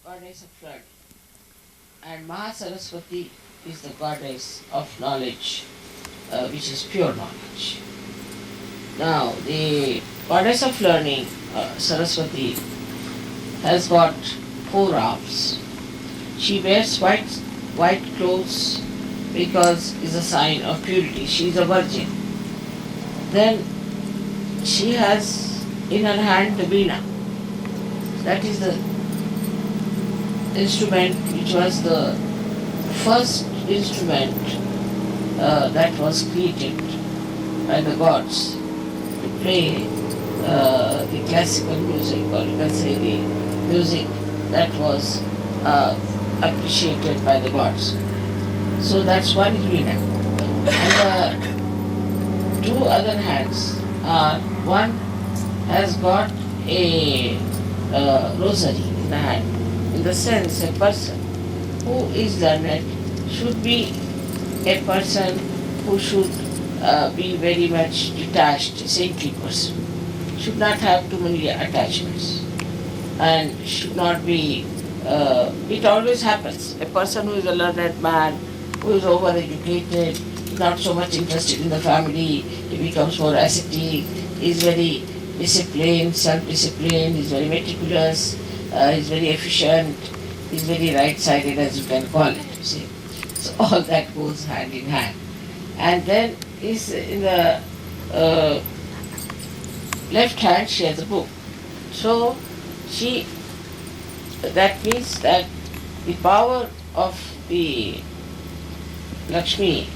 goddess of learning, and Saraswati is the goddess of knowledge, which is pure knowledge. Now, the goddess of learning, Saraswati, has got four arms. She wears white clothes because it's a sign of purity. She is a virgin. Then she has in her hand the veena. That is the instrument which was the first instrument that was created by the gods to play the classical music, or you can say the music that was appreciated by the gods. So that's one is veena. And the two other hands are, one has got a rosary in the hand. In the sense, a person who is learned should be a person who should be very much detached, saintly person. Should not have too many attachments, and should not be. It always happens. A person who is a learned man, who is overeducated, not so much interested in the family, he becomes more ascetic, is very disciplined, self-disciplined, is very meticulous, is very efficient, is very right-sided, as you can call it. You see, so all that goes hand in hand. And then is in the left hand she has a book. So that means that the power of the Lakshmi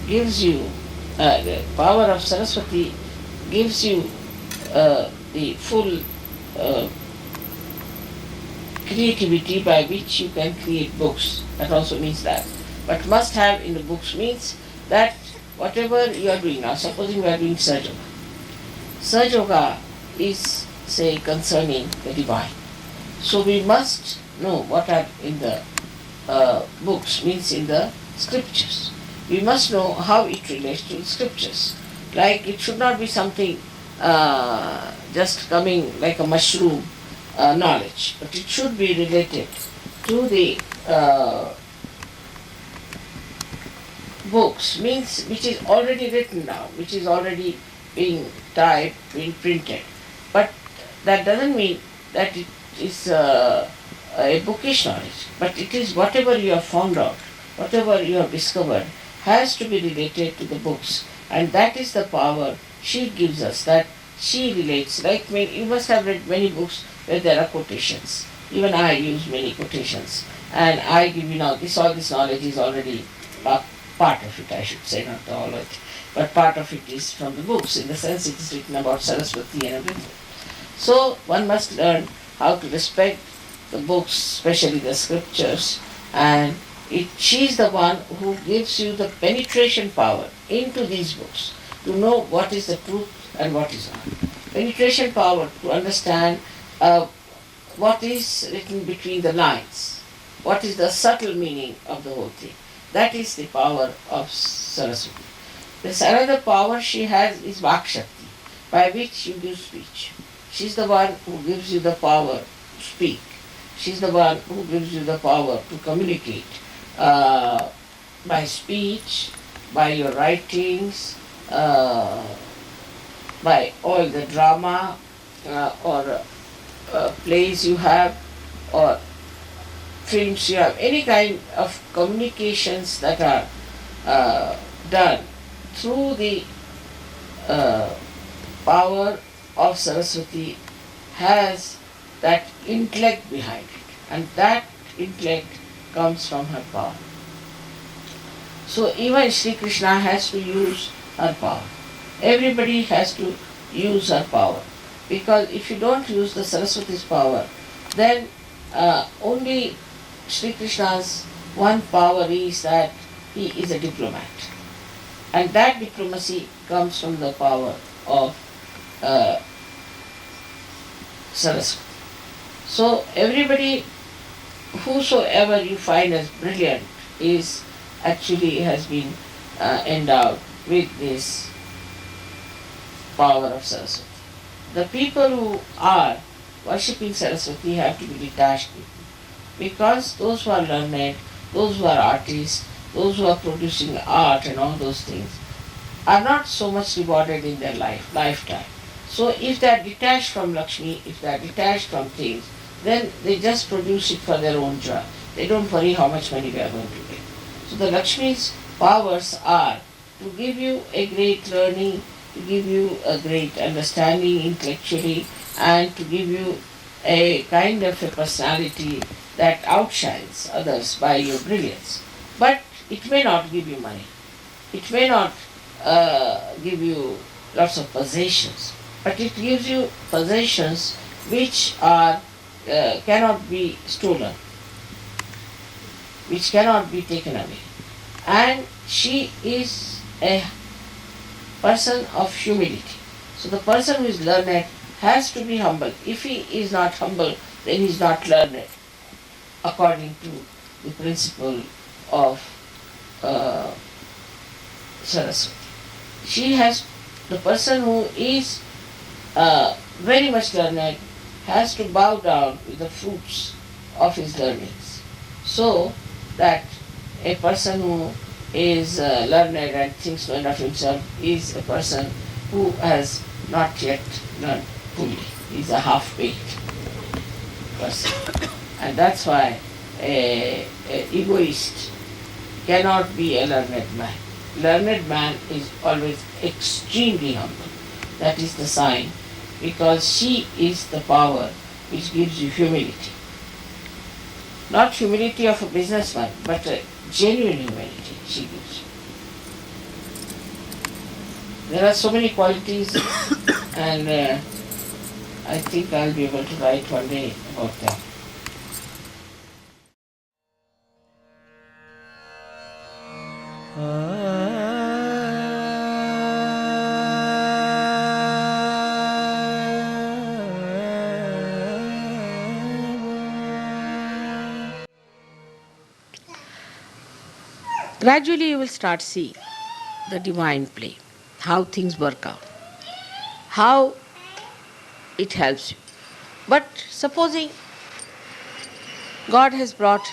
gives you, the power of Saraswati gives you the full creativity by which you can create books. That also means that. But must have in the books means that whatever you are doing now, supposing we are doing Sahaja Yoga. Sahaja Yoga is, say, concerning the divine. So we must know what are in the books, means in the scriptures. We must know how it relates to the scriptures. Like it should not be something just coming like a mushroom knowledge, but it should be related to the books, means which is already written down, which is already being typed, being printed. But that doesn't mean that it is a bookish knowledge, but it is whatever you have found out, whatever you have discovered has to be related to the books, and that is the power she gives us, that she relates. Like you must have read many books where there are quotations. Even I use many quotations, and I give you now all this knowledge is already part of it, I should say, not all of it, but part of it is from the books, in the sense it is written about Saraswati and everything. So one must learn how to respect the books, especially the scriptures, and she is the one who gives you the penetration power into these books to know what is the truth and what is not. Penetration power to understand what is written between the lines, what is the subtle meaning of the whole thing. That is the power of Saraswati. There's another power she has is Vakshakti, by which you give speech. She's the one who gives you the power to speak. She's the one who gives you the power to communicate by speech, by your writings, by all the drama or plays you have, or films you have, any kind of communications that are done through the power of Saraswati has that intellect behind it, and that intellect comes from her power. So even Shri Krishna has to use her power. Everybody has to use her power, because if you don't use the Saraswati's power, then only Shri Krishna's one power is that he is a diplomat, and that diplomacy comes from the power of Saraswati. So everybody, whosoever you find as brilliant, is actually has been endowed with this power of Saraswati. The people who are worshipping Saraswati have to be detached people. Because those who are learned, those who are artists, those who are producing art and all those things, are not so much rewarded in their lifetime. So if they are detached from Lakshmi, if they are detached from things, then they just produce it for their own joy. They don't worry how much money they are going to get. So the Lakshmi's powers are to give you a great learning, to give you a great understanding intellectually, and to give you a kind of a personality that outshines others by your brilliance. But it may not give you money. It may not give you lots of possessions, but it gives you possessions which are cannot be stolen, which cannot be taken away. And she is a person of humility. So the person who is learned has to be humble. If he is not humble, then he is not learned, according to the principle of uh, Saraswati. She has, the person who is very much learned has to bow down with the fruits of his learnings. So that a person who is learned and thinks well of himself is a person who has not yet learned fully. He is a half-baked person. And that's why a egoist cannot be a learned man. Learned man is always extremely humble. That is the sign, because she is the power which gives you humility. Not humility of a businessman, but a genuine humility she gives you. There are so many qualities, and I think I'll be able to write one day about them. Gradually you will start seeing the divine play, how things work out, how it helps you. But supposing God has brought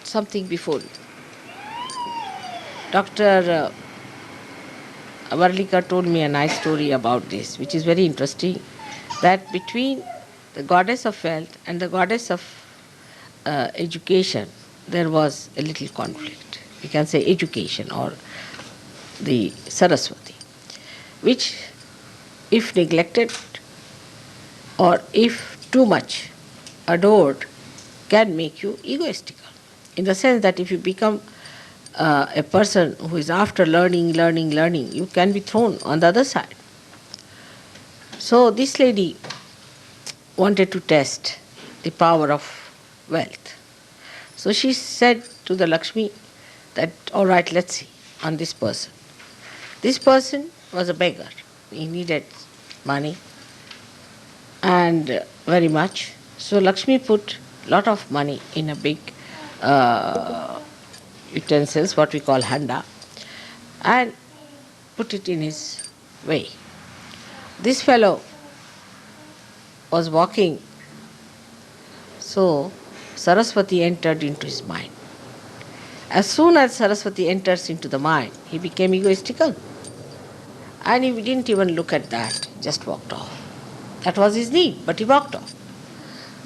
something before you. Dr. Varlika told me a nice story about this, which is very interesting, that between the goddess of wealth and the goddess of education, there was a little conflict. We can say education, or the Saraswati, which, if neglected or if too much adored, can make you egoistical. In the sense that if you become a person who is after learning, you can be thrown on the other side. So this lady wanted to test the power of wealth. So she said to the Lakshmi that, all right, let's see on this person. This person was a beggar. He needed money, and very much. So Lakshmi put lot of money in a big utensils, what we call handa, and put it in his way. This fellow was walking, so Saraswati entered into his mind. As soon as Saraswati enters into the mind, he became egoistical. And he didn't even look at that, just walked off. That was his need, but he walked off.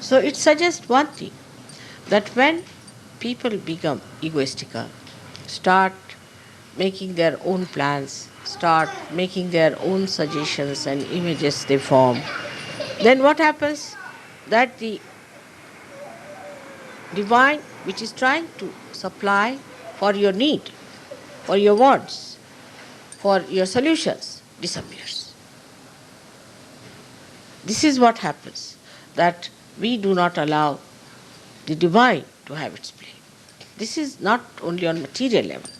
So it suggests one thing, that when people become egoistical, start making their own plans, start making their own suggestions and images they form, then what happens? That the divine, which is trying to supply for your need, for your wants, for your solutions, disappears. This is what happens, that we do not allow the divine to have its play. This is not only on material level.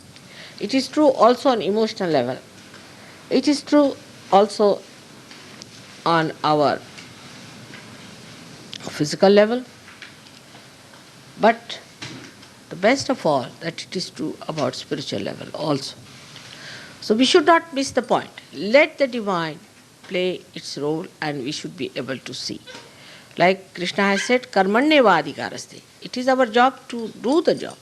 It is true also on emotional level. It is true also on our physical level. But the best of all, that it is true about spiritual level also. So we should not miss the point. Let the divine play its role, and we should be able to see. Like Krishna has said, karmanyeva adhikaraste. It is our job to do the job.